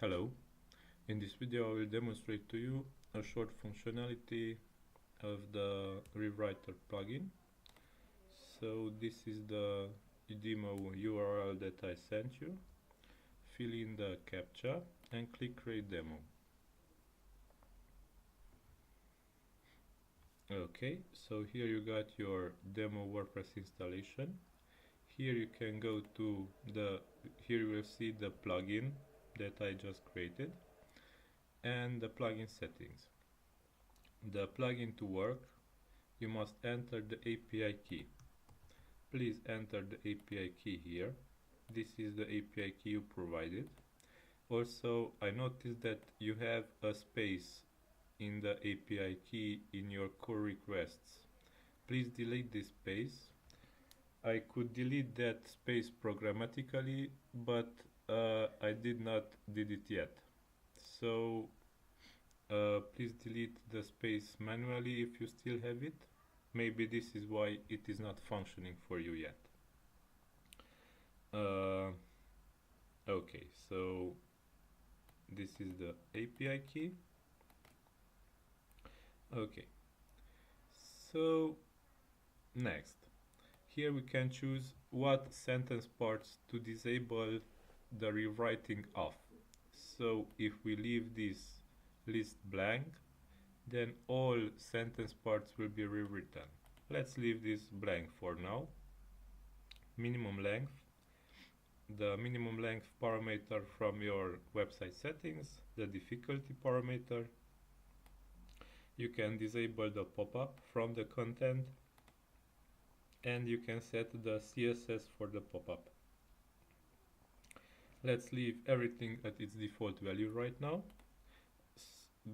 Hello, in this video I will demonstrate to you a short functionality of the Rewriter plugin. So this is the demo URL that I sent you. Fill in the CAPTCHA and click Create Demo. Okay, so here you got your demo WordPress installation. Here you can go to here you will see the plugin that I just created and the plugin settings. The plugin to work, you must enter the API key. Please enter the API key here. This is the API key you provided. Also, I noticed that you have a space in the API key in your core requests. Please delete this space. I could delete that space programmatically, but I did not did it yet. So please delete the space manually if you still have it. Maybe this is why it is not functioning for you yet. Okay, so this is the API key. Okay, so next, here we can choose what sentence parts to disable the rewriting of. So if we leave this list blank, then all sentence parts will be rewritten. Let's leave this blank for now. Minimum length, the minimum length parameter from your website settings, the difficulty parameter. You can disable the pop-up from the content, and you can set the CSS for the pop-up. Let's leave everything at its default value right now,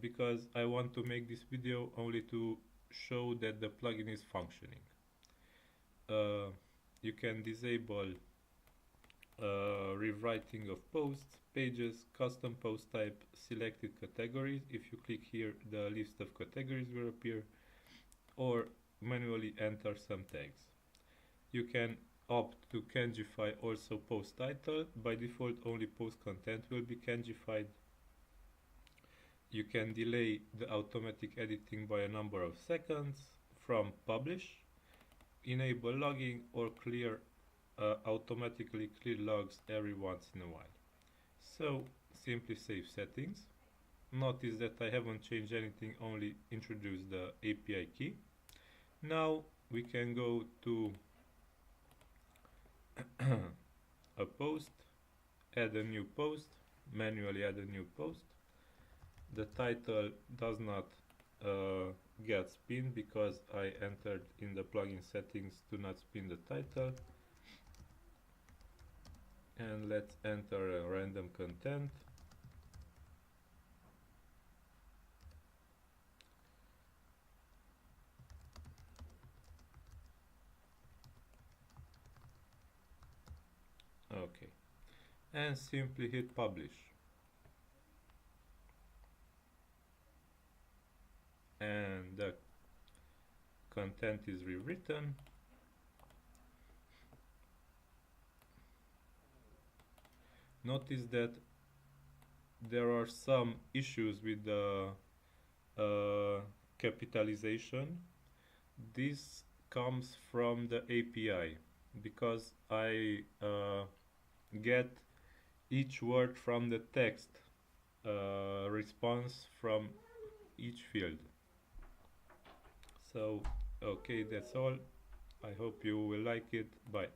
because I want to make this video only to show that the plugin is functioning. You can disable rewriting of posts, pages, custom post type, selected categories. If you click here, the list of categories will appear, or manually enter some tags. You can opt to kanjify also post title. By default, only post content will be kanjified. You can delay the automatic editing by a number of seconds from publish, enable logging, or clear automatically clear logs every once in a while. So simply save settings. Notice that I haven't changed anything, only introduced the API key. Now we can go to a post, add a new post, manually add a new post. The title does not get spin because I entered in the plugin settings to not spin the title. And let's enter a random content. Okay, and simply hit publish. And the content is rewritten. Notice that there are some issues with the capitalization. This comes from the API, because I get each word from the text response from each field. So okay, that's all. I hope you will like it. Bye.